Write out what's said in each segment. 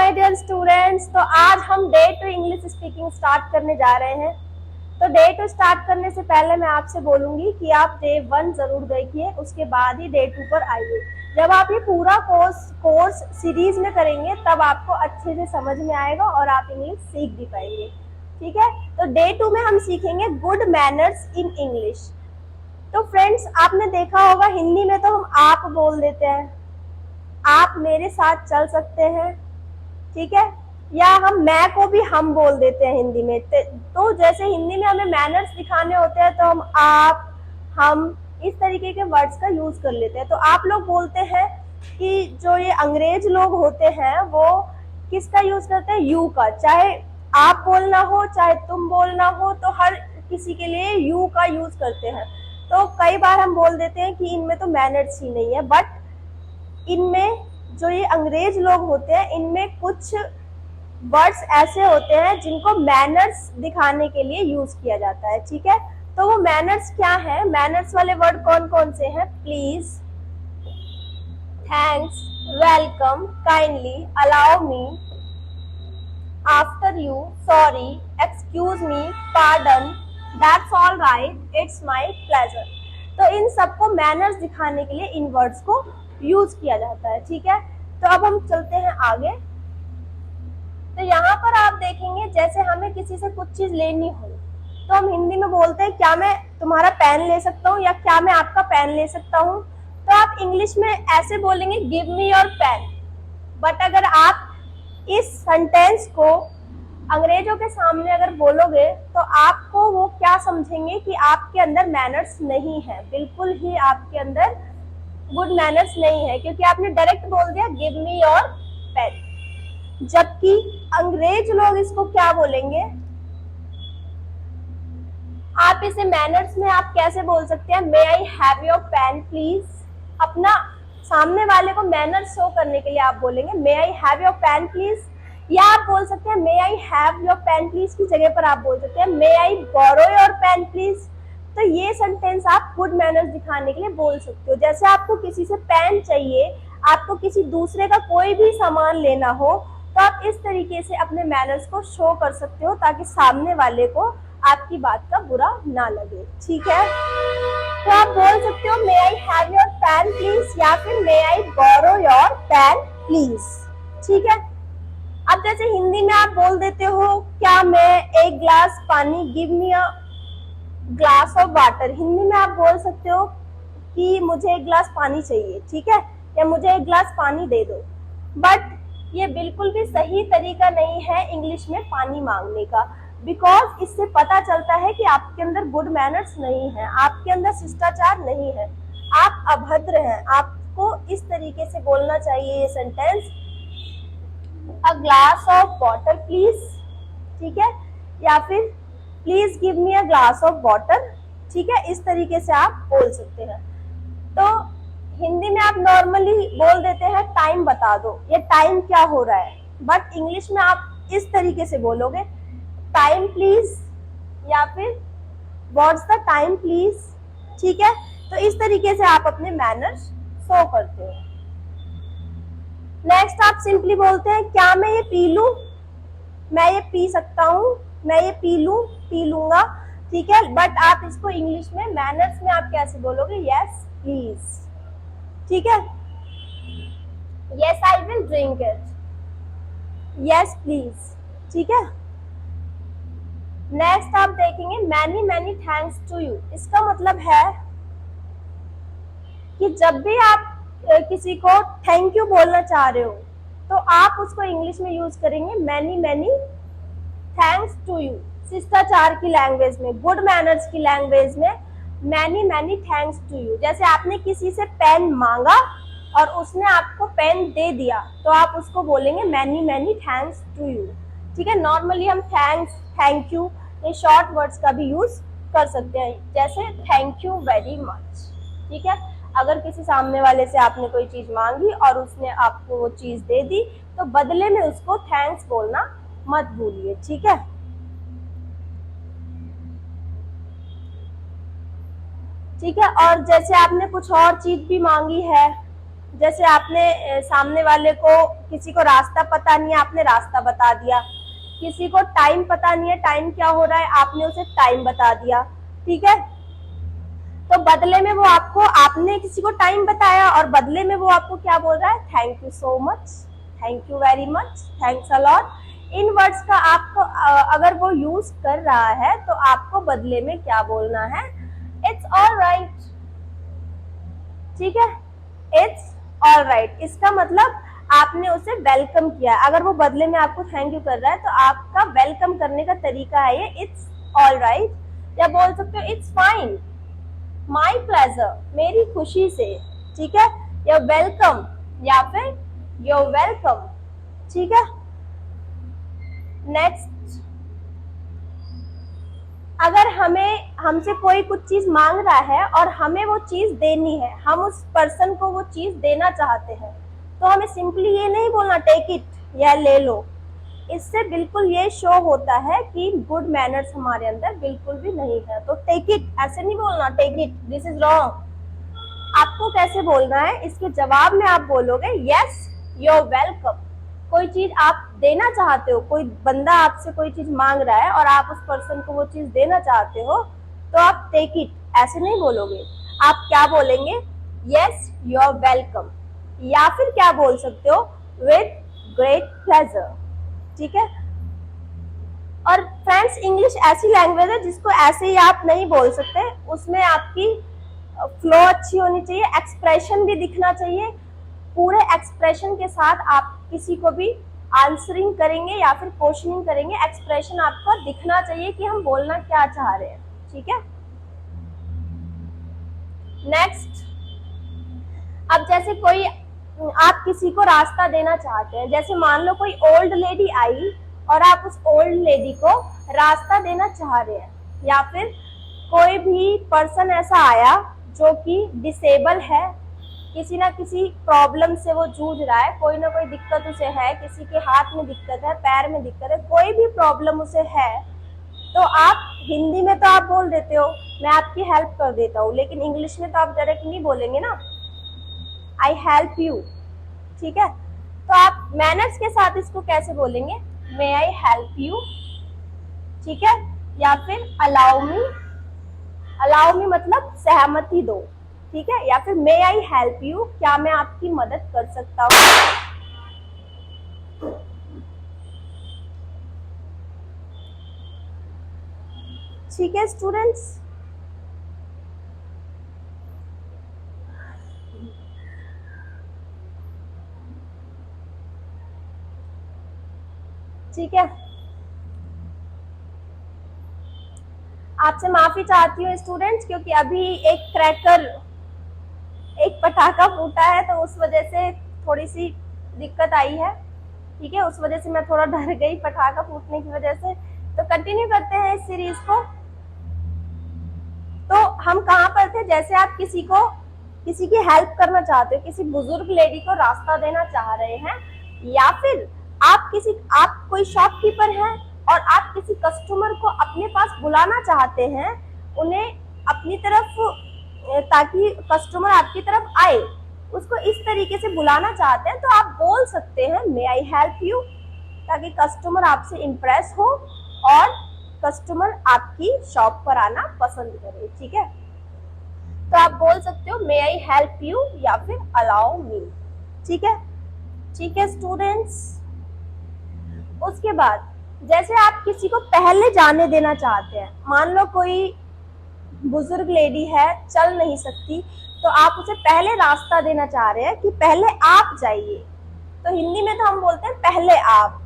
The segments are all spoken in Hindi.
माय डियर स्टूडेंट्स, तो आज हम day two English speaking start करने जा रहे हैं। तो डे टू स्टार्ट करने से पहले मैं आपसे बोलूंगी कि आप डे 1 जरूर देखिए, उसके बाद ही डे 2 पर आइए। जब आप ये पूरा कोर्स सीरीज में करेंगे तब आपको अच्छे से समझ में आएगा और आप इंग्लिश सीख भी पाएंगे। ठीक है, तो डे 2 में हम सीखेंगे गुड मैनर्स इन इंग्लिश। तो फ्रेंड्स, आपने देखा होगा हिंदी में तो हम आप बोल देते हैं, आप मेरे साथ चल सकते हैं, ठीक है, या हम मैं को भी हम बोल देते हैं हिंदी में। तो जैसे हिंदी में हमें मैनर्स दिखाने होते हैं तो हम आप, हम इस तरीके के वर्ड्स का यूज कर लेते हैं। तो आप लोग बोलते हैं कि जो ये अंग्रेज लोग होते हैं वो किसका यूज करते हैं, यू का। चाहे आप बोलना हो चाहे तुम बोलना हो, तो हर किसी के लिए यू का यूज करते हैं। तो कई बार हम बोल देते हैं कि इनमें तो मैनर्स ही नहीं है, बट इनमें जो ये अंग्रेज लोग होते हैं इनमें कुछ वर्ड्स ऐसे होते हैं जिनको मैनर्स दिखाने के लिए यूज किया जाता है। ठीक है, तो वो मैनर्स क्या है, मैनर्स वाले वर्ड कौन कौन से हैं, please, thanks, welcome, kindly, allow me, after you, sorry, excuse me, pardon, that's all right, it's my pleasure. तो इन सबको मैनर्स दिखाने के लिए इन वर्ड्स को यूज किया जाता है। ठीक है, तो अब हम चलते हैं आगे। तो यहाँ पर आप देखेंगे जैसे हमें किसी से कुछ चीज लेनी हो तो हम हिंदी में बोलते हैं क्या मैं तुम्हारा पेन ले सकता हूँ, या क्या मैं आपका पेन ले सकता हूँ। तो आप इंग्लिश में ऐसे बोलेंगे give me your pen. But अगर आप इस सेंटेंस को अंग्रेजों के सामने अगर बोलोगे तो आपको वो क्या समझेंगे कि आपके अंदर मैनर्स नहीं है, बिल्कुल ही आपके अंदर गुड मैनर्स नहीं है, क्योंकि आपने डायरेक्ट बोल दिया गिव मी योर पेन। जबकि अंग्रेज लोग इसको क्या बोलेंगे, आप इसे मैनर्स में आप कैसे बोल सकते हैं, may I have your pen please. अपना सामने वाले को मैनर्स शो करने के लिए आप बोलेंगे may I have your pen please, या आप बोल सकते हैं may I have your pen please की जगह पर आप बोल सकते हैं may I borrow your pen please. तो ये सेंटेंस आप गुड मैनर्स दिखाने के लिए बोल सकते हो। जैसे आपको किसी से पेन चाहिए, आपको किसी दूसरे का कोई भी सामान लेना हो, तो आप इस तरीके से अपने मैनर्स को शो कर सकते हो ताकि सामने वाले को आपकी बात का बुरा ना लगे। ठीक है, तो आप बोल सकते हो may I have your pen please, या फिर may I borrow your pen please. ठीक है, अब जैसे हिंदी में आप बोल देते हो क्या मैं एक ग्लास पानी, give me a glass of water. Hindi में आप बोल सकते हो कि मुझे एक ग्लास पानी चाहिए, ठीक है, या मुझे एक ग्लास पानी दे दो। बट ये बिल्कुल भी सही तरीका नहीं है इंग्लिश में पानी मांगने का, बिकॉज इससे पता चलता है कि आपके अंदर गुड मैनर्स नहीं है, आपके अंदर शिष्टाचार नहीं है, आप अभद्र हैं। आपको इस तरीके से बोलना चाहिए ये sentence, a glass of water please, ठीक है, या फिर please give me a glass of water. ठीक है, इस तरीके से आप बोल सकते हैं। तो हिंदी में आप नॉर्मली बोल देते हैं टाइम बता दो, ये टाइम क्या हो रहा है, बट इंग्लिश में आप इस तरीके से बोलोगे टाइम प्लीज, या फिर व्हाट्स द टाइम प्लीज। ठीक है, तो इस तरीके से आप अपने मैनर्स शो करते हो। नेक्स्ट आप सिंपली बोलते हैं क्या मैं ये पी लूं, मैं ये पी सकता हूँ, मैं ये पी लूं, पी लूंगा। ठीक है, बट आप इसको इंग्लिश में मैनर्स में आप कैसे बोलोगे, यस प्लीज। ठीक है, yes I will drink it, yes please. ठीक है, नेक्स्ट आप देखेंगे many many thanks to you. इसका मतलब है कि जब भी आप किसी को थैंक यू बोलना चाह रहे हो तो आप उसको इंग्लिश में यूज करेंगे many many thanks to you. शिष्टाचार की लैंग्वेज में, गुड मैनर्स की लैंग्वेज में many many thanks to you. जैसे आपने किसी से पेन मांगा और उसने आपको पेन दे दिया तो आप उसको बोलेंगे many many thanks to you. ठीक है, नॉर्मली हम थैंक्स, थैंक यू, ये शॉर्ट वर्ड्स का भी यूज कर सकते हैं, जैसे थैंक यू वेरी मच। ठीक है, अगर किसी सामने वाले से आपने कोई चीज मांगी और उसने आपको वो चीज दे दी तो बदले में उसको थैंक्स बोलना मत भूलिए। ठीक है, ठीक है, और जैसे आपने कुछ और चीज भी मांगी है, जैसे आपने सामने वाले को किसी को रास्ता पता नहीं है, आपने रास्ता बता दिया। किसी को टाइम पता नहीं है, टाइम क्या हो रहा है, आपने उसे टाइम बता दिया। ठीक है, तो बदले में वो आपको, आपने किसी को टाइम बताया और बदले में वो आपको क्या बोल रहा है, thank you so much, thank you very much, thanks a lot. In words का आपको अगर वो यूज कर रहा है तो आपको बदले में क्या बोलना है, इट्स ऑल राइट। ठीक है, इट्स ऑल राइट, इसका मतलब आपने उसे वेलकम किया। अगर वो बदले में आपको थैंक यू कर रहा है तो आपका वेलकम करने का तरीका है ये इट्स ऑल राइट, या बोल सकते हो इट्स फाइन, माई प्लेजर, मेरी खुशी से। ठीक है, या वेलकम या फिर योर वेलकम। ठीक है, नेक्स्ट, अगर हमें, हमसे कोई कुछ चीज मांग रहा है और हमें वो चीज देनी है, हम उस पर्सन को वो चीज देना चाहते हैं, तो हमें सिंपली ये नहीं बोलना टेक इट या ले लो। इससे बिल्कुल ये शो होता है कि गुड मैनर्स हमारे अंदर बिल्कुल भी नहीं है। तो टेक इट ऐसे नहीं बोलना, take it, this is wrong. आपको कैसे बोलना है, इसके जवाब में आप बोलोगे यस योर वेलकम। कोई चीज आप देना चाहते हो, कोई बंदा आपसे कोई चीज मांग रहा है और आप उस पर्सन को वो चीज देना चाहते हो, तो आप टेक इट ऐसे नहीं बोलोगे। आप क्या बोलेंगे, यस योर वेलकम, या फिर क्या बोल सकते हो, विद ग्रेट प्लेजर। ठीक है, और फ्रेंड्स इंग्लिश ऐसी लैंग्वेज है जिसको ऐसे ही आप नहीं बोल सकते, उसमें आपकी फ्लो अच्छी होनी चाहिए, एक्सप्रेशन भी दिखना चाहिए। पूरे एक्सप्रेशन के साथ आप किसी को भी आंसरिंग करेंगे या फिर क्वेश्चनिंग करेंगे, एक्सप्रेशन आपको दिखना चाहिए कि हम बोलना क्या चाह रहे हैं। ठीक है, नेक्स्ट, अब जैसे कोई, आप किसी को रास्ता देना चाहते हैं, जैसे मान लो कोई ओल्ड लेडी आई और आप उस ओल्ड लेडी को रास्ता देना चाह रहे हैं, या फिर कोई भी पर्सन ऐसा आया जो कि डिसेबल है, किसी ना किसी प्रॉब्लम से वो जूझ रहा है, कोई ना कोई दिक्कत उसे है, किसी के हाथ में दिक्कत है, पैर में दिक्कत है, कोई भी प्रॉब्लम उसे है, तो आप हिंदी में तो आप बोल देते हो मैं आपकी हेल्प कर देता हूँ, लेकिन इंग्लिश में तो आप डायरेक्ट नहीं बोलेंगे ना, आई हेल्प यू। ठीक है, तो आप मैनर्स के साथ इसको कैसे बोलेंगे, मे आई हेल्प यू। ठीक है, या फिर अलाउ मी, अलाउ मी मतलब सहमति दो। ठीक है, या फिर मे आई हेल्प यू, क्या मैं आपकी मदद कर सकता हूँ। ठीक है स्टूडेंट्स, ठीक है, आपसे माफी चाहती हूँ स्टूडेंट्स, क्योंकि अभी एक क्रैकर, एक पटाखा फूटा है, तो उस वजह से थोड़ी सी दिक्कत आई है। ठीक है, उस वजह से मैं थोड़ा डर गई पटाखा फूटने की वजह से। तो कंटिन्यू करते हैं इस सीरीज को। तो हम कहाँ पर थे, जैसे आप किसी को, किसी की हेल्प करना चाहते हो, किसी बुजुर्ग लेडी को रास्ता देना चाह रहे हैं, या फिर आप कोई शॉपकीपर हैं और आप किसी कस्टमर को अपने पास बुलाना चाहते हैं, उन्हें अपनी तरफ, ताकि कस्टमर आपकी तरफ आए, उसको इस तरीके से बुलाना चाहते हैं, तो आप बोल सकते हैं मे आई हेल्प यू, ताकि कस्टमर आपसे इम्प्रेस हो और कस्टमर आपकी शॉप पर आना पसंद करे। ठीक है, तो आप बोल सकते हो मे आई हेल्प यू या फिर अलाउ मी। ठीक है, ठीक है स्टूडेंट्स। उसके बाद जैसे आप किसी को पहले जाने देना चाहते हैं, मान लो कोई बुजुर्ग लेडी है, चल नहीं सकती, तो आप उसे पहले रास्ता देना चाह रहे हैं कि पहले आप जाइए, तो हिंदी में तो हम बोलते हैं पहले आप,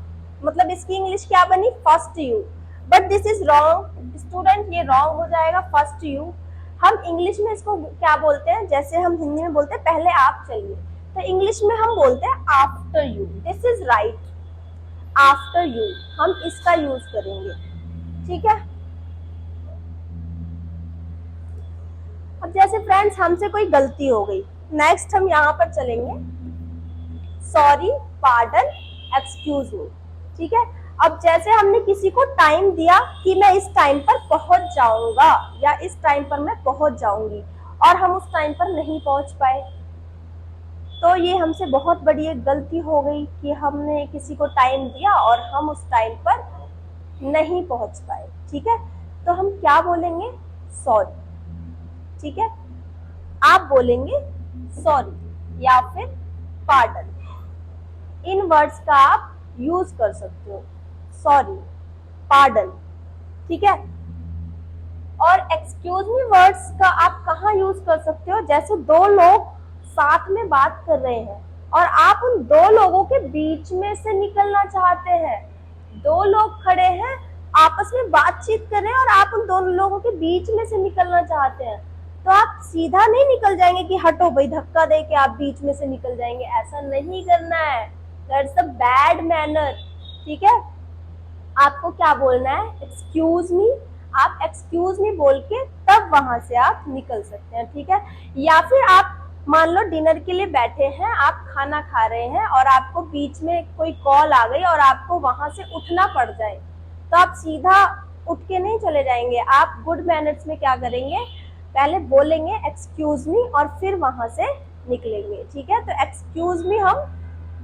मतलब इसकी इंग्लिश क्या बनी, first you, but this is wrong student, ये रॉन्ग हो जाएगा फर्स्ट यू। हम इंग्लिश में इसको क्या बोलते हैं, जैसे हम हिंदी में बोलते हैं पहले आप चलिए, तो इंग्लिश में हम बोलते हैं after you, this is right, after you, हम इसका यूज करेंगे। ठीक है, अब जैसे फ्रेंड्स हमसे कोई गलती हो गई, नेक्स्ट हम यहाँ पर चलेंगे सॉरी, पार्डन, एक्सक्यूज मी। ठीक है, अब जैसे हमने किसी को टाइम दिया कि मैं इस टाइम पर पहुंच जाऊंगा या इस टाइम पर मैं पहुंच जाऊंगी, और हम उस टाइम पर नहीं पहुंच पाए, तो ये हमसे बहुत बड़ी एक गलती हो गई कि हमने किसी को टाइम दिया और हम उस टाइम पर नहीं पहुंच पाए। ठीक है, तो हम क्या बोलेंगे? सॉरी। ठीक है, आप बोलेंगे सॉरी या फिर पार्डन। इन वर्ड्स का आप यूज कर सकते हो, सॉरी, पार्डन। ठीक है, और एक्सक्यूज मी वर्ड्स का आप कहाँ यूज कर सकते हो? जैसे दो लोग साथ में बात कर रहे हैं और आप उन दो लोगों के बीच में से निकलना चाहते हैं। दो लोग खड़े हैं, आपस में बातचीत कर रहे हैं और आप उन दोनों लोगों के बीच में से निकलना चाहते हैं, तो आप सीधा नहीं निकल जाएंगे कि हटो भाई, धक्का दे के आप बीच में से निकल जाएंगे। ऐसा नहीं करना है, दैट्स अ बैड मैनर। ठीक है, आपको क्या बोलना है? Excuse me. आप एक्सक्यूज मी बोल के तब वहां से आप निकल सकते हैं। ठीक है, या फिर आप मान लो डिनर के लिए बैठे हैं, आप खाना खा रहे हैं और आपको बीच में कोई कॉल आ गई और आपको वहां से उठना पड़ जाए, तो आप सीधा उठ के नहीं चले जाएंगे। आप गुड मैनर्स में क्या करेंगे? पहले बोलेंगे एक्सक्यूज मी और फिर वहां से निकलेंगे। ठीक है, तो एक्सक्यूज मी हम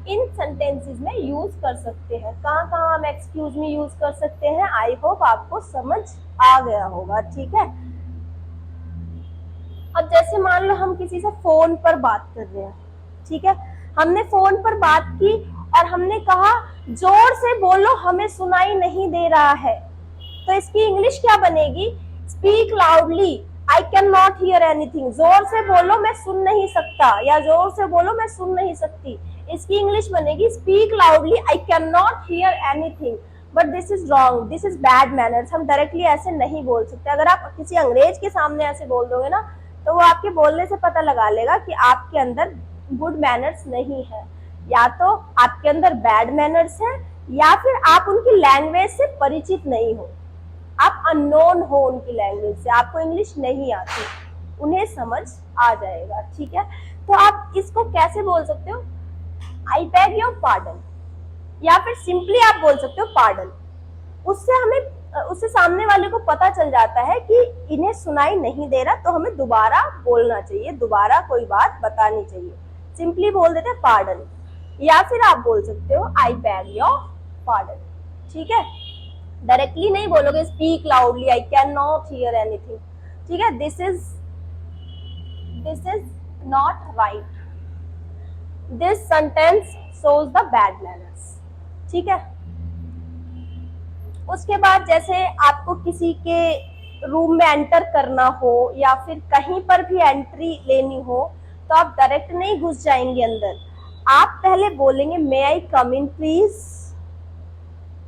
इन सेंटेंसेस में यूज कर सकते हैं। कहाँ कहाँ हम एक्सक्यूज मी यूज कर सकते हैं, आई होप आपको समझ आ गया होगा। ठीक है, अब जैसे मान लो हम किसी से फोन पर बात कर रहे हैं। ठीक है, हमने फोन पर बात की और हमने कहा जोर से बोलो, हमें सुनाई नहीं दे रहा है, तो इसकी इंग्लिश क्या बनेगी? Speak loudly, I can not hear anything. जोर से बोलो, मैं सुन नहीं सकता, या जोर से बोलो, मैं सुन नहीं सकती। इसकी इंग्लिश बनेगी speak loudly, I can not hear anything. But this is wrong, this is bad manners. हम डायरेक्टली ऐसे नहीं बोल सकते। अगर आप किसी अंग्रेज के सामने ऐसे बोल दोगे ना, तो वो आपके बोलने से पता लगा लेगा कि आपके अंदर गुड मैनर्स नहीं है। या तो आपके अंदर बैड मैनर्स है, या फिर आप उनकी लैंग्वेज से परिचित नहीं हो, आप अननोन हो उनकी लैंग्वेज से, आपको इंग्लिश नहीं आती, उन्हें समझ आ जाएगा। ठीक है, तो आप इसको कैसे बोल सकते हो? आई बेग योर पार्डन, या फिर सिंपली आप बोल सकते हो पार्डन। उससे सामने वाले को पता चल जाता है कि इन्हें सुनाई नहीं दे रहा, तो हमें दोबारा बोलना चाहिए, दोबारा कोई बात बतानी चाहिए। सिंपली बोल देते हैं पार्डन, या फिर आप बोल सकते हो आई बेग योर पार्डन। ठीक है, डायरेक्टली नहीं बोलोगे speak loudly, I can not hear anything. ठीक है, this is not right, this sentence shows the bad manners. ठीक है, उसके बाद जैसे आपको किसी के रूम में एंटर करना हो या फिर कहीं पर भी एंट्री लेनी हो, तो आप डायरेक्ट नहीं घुस जाएंगे अंदर, आप पहले बोलेंगे may I come in please.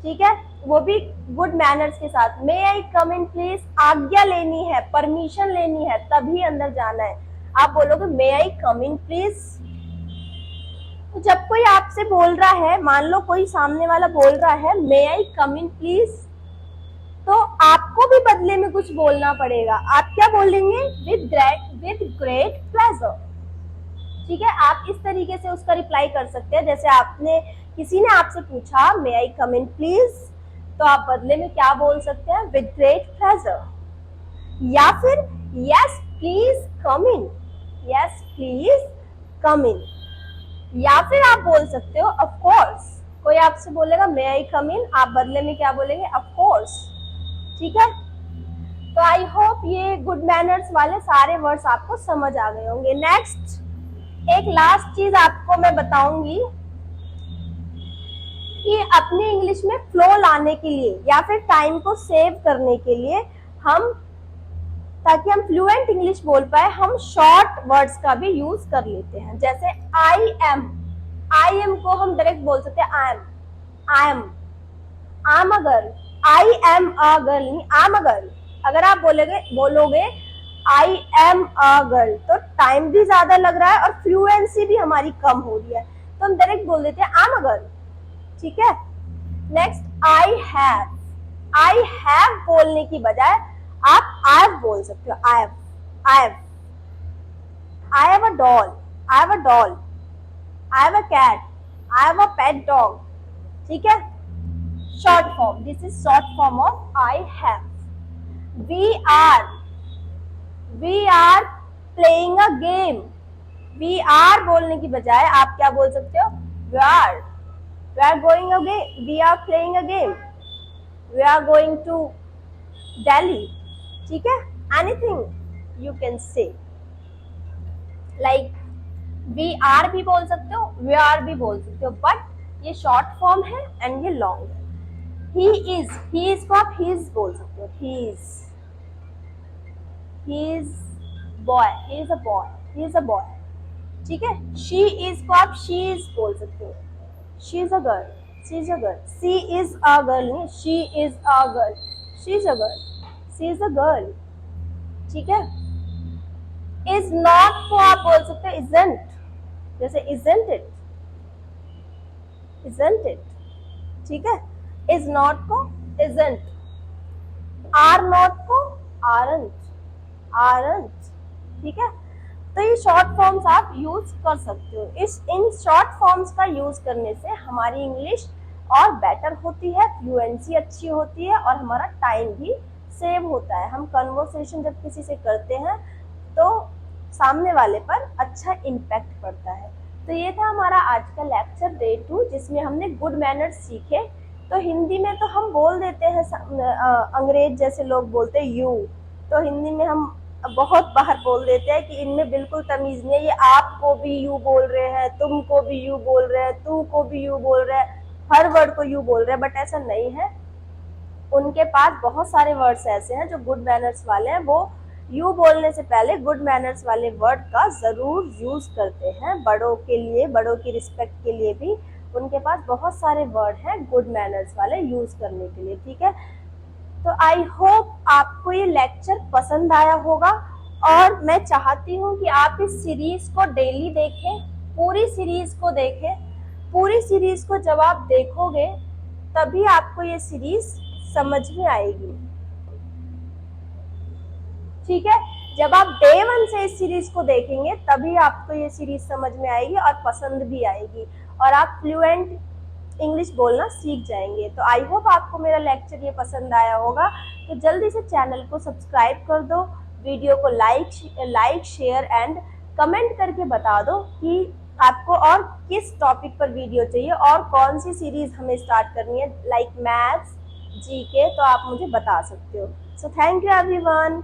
ठीक है, वो भी गुड मैनर्स के साथ, मे आई कम इन प्लीज, आज्ञा लेनी है, परमिशन लेनी है, तभी अंदर जाना है। आप बोलोगे मे आई कम इन प्लीज। तो जब कोई आपसे बोल रहा है, मान लो कोई सामने वाला बोल रहा है मे आई कम इन प्लीज, तो आपको भी बदले में कुछ बोलना पड़ेगा। आप क्या बोलेंगे? With great pleasure. ठीक है, आप इस तरीके से उसका रिप्लाई कर सकते हैं। जैसे किसी ने आपसे पूछा मे आई कम इन प्लीज, तो आप बदले में क्या बोल सकते हैं? With great pleasure. या फिर yes please come in, yes please come in. या फिर आप बोल सकते हो ऑफ कोर्स। कोई आपसे बोलेगा मे आई कम इन, आप बदले में क्या बोलेंगे? Of course. ठीक है, तो आई होप ये गुड मैनर्स वाले सारे वर्ड्स आपको समझ आ गए होंगे। नेक्स्ट एक लास्ट चीज आपको मैं बताऊंगी कि अपनी इंग्लिश में फ्लो लाने के लिए या फिर टाइम को सेव करने के लिए ताकि हम फ्लुएंट इंग्लिश बोल पाए, हम शॉर्ट वर्ड्स का भी यूज कर लेते हैं। जैसे आई एम को हम डायरेक्ट बोल सकते हैं I am a girl, I am a girl नहीं, आई एम अ गर्ल। अगर आप बोलोगे आई एम अ गर्ल, तो टाइम भी ज्यादा लग रहा है और फ्लुएंसी भी हमारी कम हो रही है, तो हम डायरेक्ट बोल देते हैं आई एम अ गर्ल। ठीक है, नेक्स्ट आई हैव बोलने की बजाय आप आई हैव बोल सकते हो। I have a doll, I have a doll, I have a cat, I have a pet dog. ठीक है, short form, this is short form of I have. We are playing a game, we are बोलने की बजाय आप क्या बोल सकते हो, we are going a game, we are playing a game, we are going to Delhi, ठीक है, anything you can say, like we are भी बोल सकते हो, वी आर भी बोल सकते हो, बट ये शॉर्ट फॉर्म है एंड ये लॉन्ग है। ही इज को आप हीज बोल सकते हो, he is boy, he is a boy, he is a boy, ठीक है। शी इज को आप शी इज बोल सकते हो, she is a girl, she is a girl, see is a girl नहीं, she is a girl, she is a girl, see is a girl, ठीक है। इज नॉट को आप बोल सकते हो इजंट, जैसे इजंट इट, इजंट इट, ठीक है। इज नॉट को इजंट, आर नॉट को आरंट, आरंट, ठीक है। तो ये शॉर्ट फॉर्म्स आप यूज कर सकते हो। इन शॉर्ट फॉर्म्स का यूज करने से हमारी इंग्लिश और बेटर होती है, फ्लुएंसी अच्छी होती है और हमारा टाइम भी सेव होता है। हम कन्वर्सेशन जब किसी से करते हैं तो सामने वाले पर अच्छा इम्पैक्ट पड़ता है। तो ये था हमारा आज का लेक्चर डे 2, जिसमें हमने गुड मैनर्स सीखे। तो हिंदी में तो हम बोल देते हैं, अंग्रेज जैसे लोग बोलते हैं यू, तो हिंदी में हम बहुत बाहर बोल देते हैं कि इनमें बिल्कुल तमीज नहीं है, ये आपको भी यू बोल रहे हैं, तुमको भी यू बोल रहे हैं, तू को भी यू बोल रहे हैं, हर वर्ड को यू बोल रहे हैं, बट ऐसा नहीं है। उनके पास बहुत सारे वर्ड्स ऐसे हैं जो गुड मैनर्स वाले हैं, वो यू बोलने से पहले गुड मैनर्स वाले वर्ड का जरूर यूज करते हैं। बड़ों के लिए, बड़ों की रिस्पेक्ट के लिए भी उनके पास बहुत सारे वर्ड हैं गुड मैनर्स वाले यूज करने के लिए, ठीक है। तो आई होप आपको ये लेक्चर पसंद आया होगा और मैं चाहती हूँ कि आप इस सीरीज को डेली देखें, पूरी सीरीज को देखें। पूरी सीरीज को जब आप देखोगे तभी आपको ये सीरीज समझ में आएगी, ठीक है। जब आप डे 1 से इस सीरीज को देखेंगे तभी आपको ये सीरीज समझ में आएगी और पसंद भी आएगी और आप फ्लुएंट इंग्लिश बोलना सीख जाएंगे। तो आई होप आपको मेरा लेक्चर ये पसंद आया होगा। तो जल्दी से चैनल को सब्सक्राइब कर दो, वीडियो को लाइक शेयर एंड कमेंट करके बता दो कि आपको और किस टॉपिक पर वीडियो चाहिए और कौन सी सीरीज हमें स्टार्ट करनी है, लाइक मैथ्स, जीके, तो आप मुझे बता सकते हो। So thank you everyone.